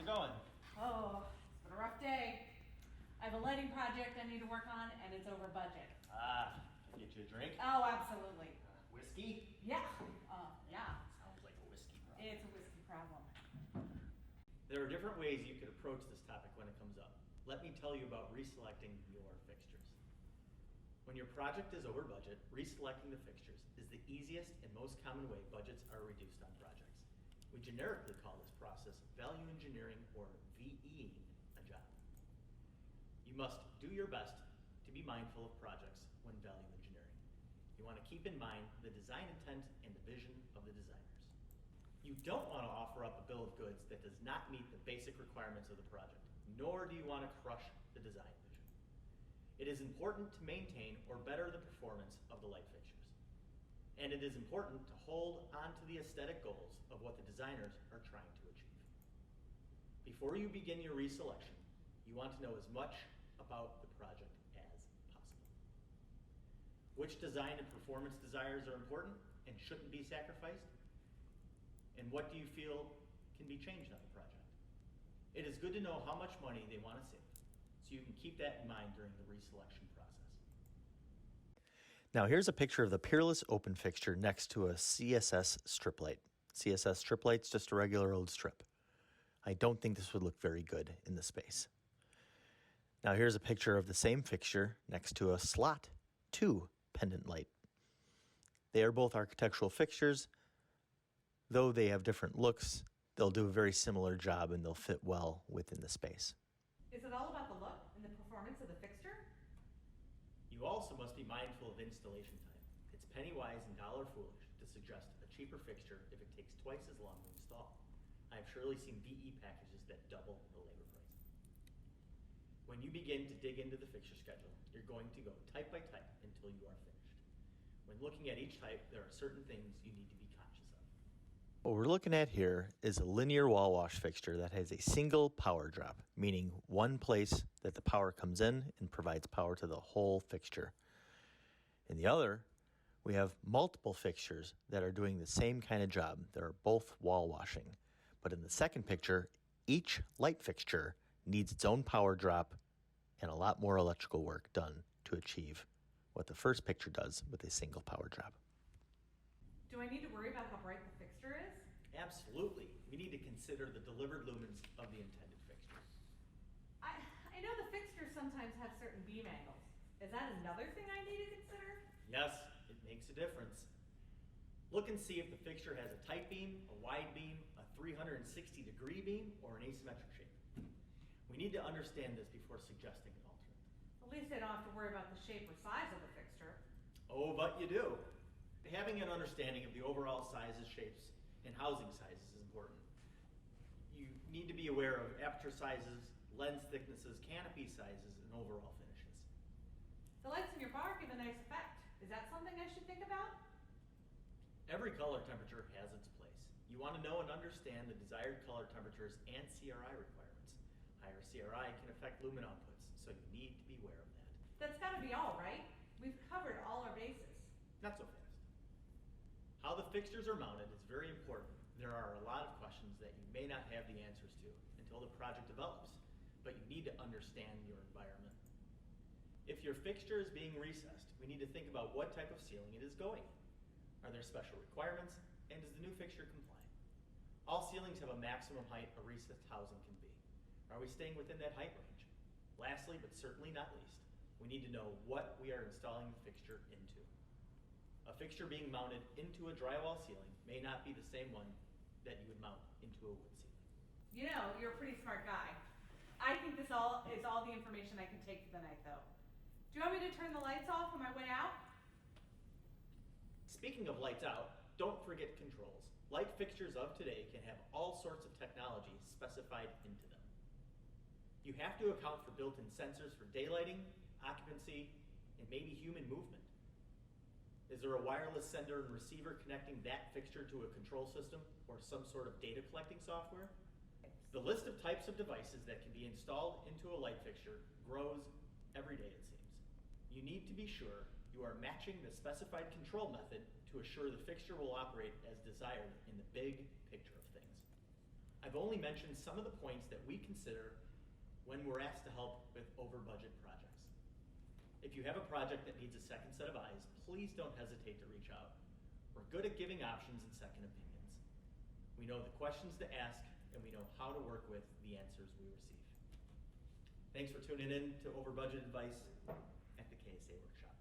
going? Oh, it's been a rough day. I have a lighting project I need to work on, and it's over budget. Can I get you a drink? Oh, absolutely. Whiskey? Yeah. Yeah. Sounds like a whiskey problem. It's a whiskey problem. There are different ways you could approach this topic when it comes up. Let me tell you about reselecting your fixtures. When your project is over budget, reselecting the fixtures is the easiest and most common way budgets are reduced on projects. We generically call this process value engineering or VEing a job. You must do your best to be mindful of projects when value engineering. You want to keep in mind the design intent and the vision of the designers. You don't want to offer up a bill of goods that does not meet the basic requirements of the project, nor do you want to crush the design vision. It is important to maintain or better the performance of the light fixtures. And it is important to hold on to the aesthetic goals of what the designers are trying to achieve. Before you begin your reselection, you want to know as much about the project as possible. Which design and performance desires are important and shouldn't be sacrificed? And what do you feel can be changed on the project? It is good to know how much money they want to save, so you can keep that in mind during the reselection process. Now here's a picture of the Peerless Open fixture next to a CSS strip light. CSS strip light's just a regular old strip. I don't think this would look very good in the space. Now here's a picture of the same fixture next to a Slot 2 pendant light. They are both architectural fixtures. Though they have different looks, they'll do a very similar job and they'll fit well within the space. Is it all about the look and the performance of the fixture? You also must be mindful of installation time. It's penny wise and dollar foolish to suggest a cheaper fixture if it takes twice as long to install. I have surely seen VE packages that double the labor price. When you begin to dig into the fixture schedule, you're going to go type by type until you are finished. When looking at each type, there are certain things you need to be conscious of. What we're looking at here is a linear wall wash fixture that has a single power drop, meaning one place that the power comes in and provides power to the whole fixture. In the other, we have multiple fixtures that are doing the same kind of job. They're both wall washing. But in the second picture, each light fixture needs its own power drop and a lot more electrical work done to achieve what the first picture does with a single power drop. Do I need to worry about how bright the fixture is? Absolutely. We need to consider the delivered lumens of the intended fixture. I know the fixtures sometimes have certain beam angles. Is that another thing I need to consider? Yes, it makes a difference. Look and see if the fixture has a tight beam, a wide beam, a 360-degree beam, or an asymmetric shape. We need to understand this before suggesting an alternate. At least I don't have to worry about the shape or size of the fixture. Oh, but you do. Having an understanding of the overall sizes, shapes, and housing sizes is important. You need to be aware of aperture sizes, lens thicknesses, canopy sizes, and overall finishes. The lights in your bar give a nice effect. Is that something I should think about? Every color temperature has its place. You want to know and understand the desired color temperatures and CRI requirements. Higher CRI can affect lumen outputs, so you need to be aware of that. That's got to be all, right? We've covered all our bases. Not so fast. How the fixtures are mounted is very important. There are a lot of questions that you may not have the answers to until the project develops, but you need to understand your environment. If your fixture is being recessed, we need to think about what type of ceiling it is going in. Are there special requirements, and is the new fixture compliant? All ceilings have a maximum height a recessed housing can be. Are we staying within that height range? Lastly, but certainly not least, we need to know what we are installing the fixture into. A fixture being mounted into a drywall ceiling may not be the same one that you would mount into a wood ceiling. You know, you're a pretty smart guy. I think this is all the information I can take for the night, though. Do you want me to turn the lights off on my way out? Speaking of lights out, don't forget controls. Light fixtures of today can have all sorts of technology specified into them. You have to account for built-in sensors for daylighting, occupancy, and maybe human movement. Is there a wireless sender and receiver connecting that fixture to a control system or some sort of data collecting software? The list of types of devices that can be installed into a light fixture grows every day, it seems. You need to be sure you are matching the specified control method to assure the fixture will operate as desired in the big picture of things. I've only mentioned some of the points that we consider when we're asked to help with over-budget projects. If you have a project that needs a second set of eyes, please don't hesitate to reach out. We're good at giving options and second opinions. We know the questions to ask, and we know how to work with the answers we receive. Thanks for tuning in to Over Budget Advice at the KSA Workshop.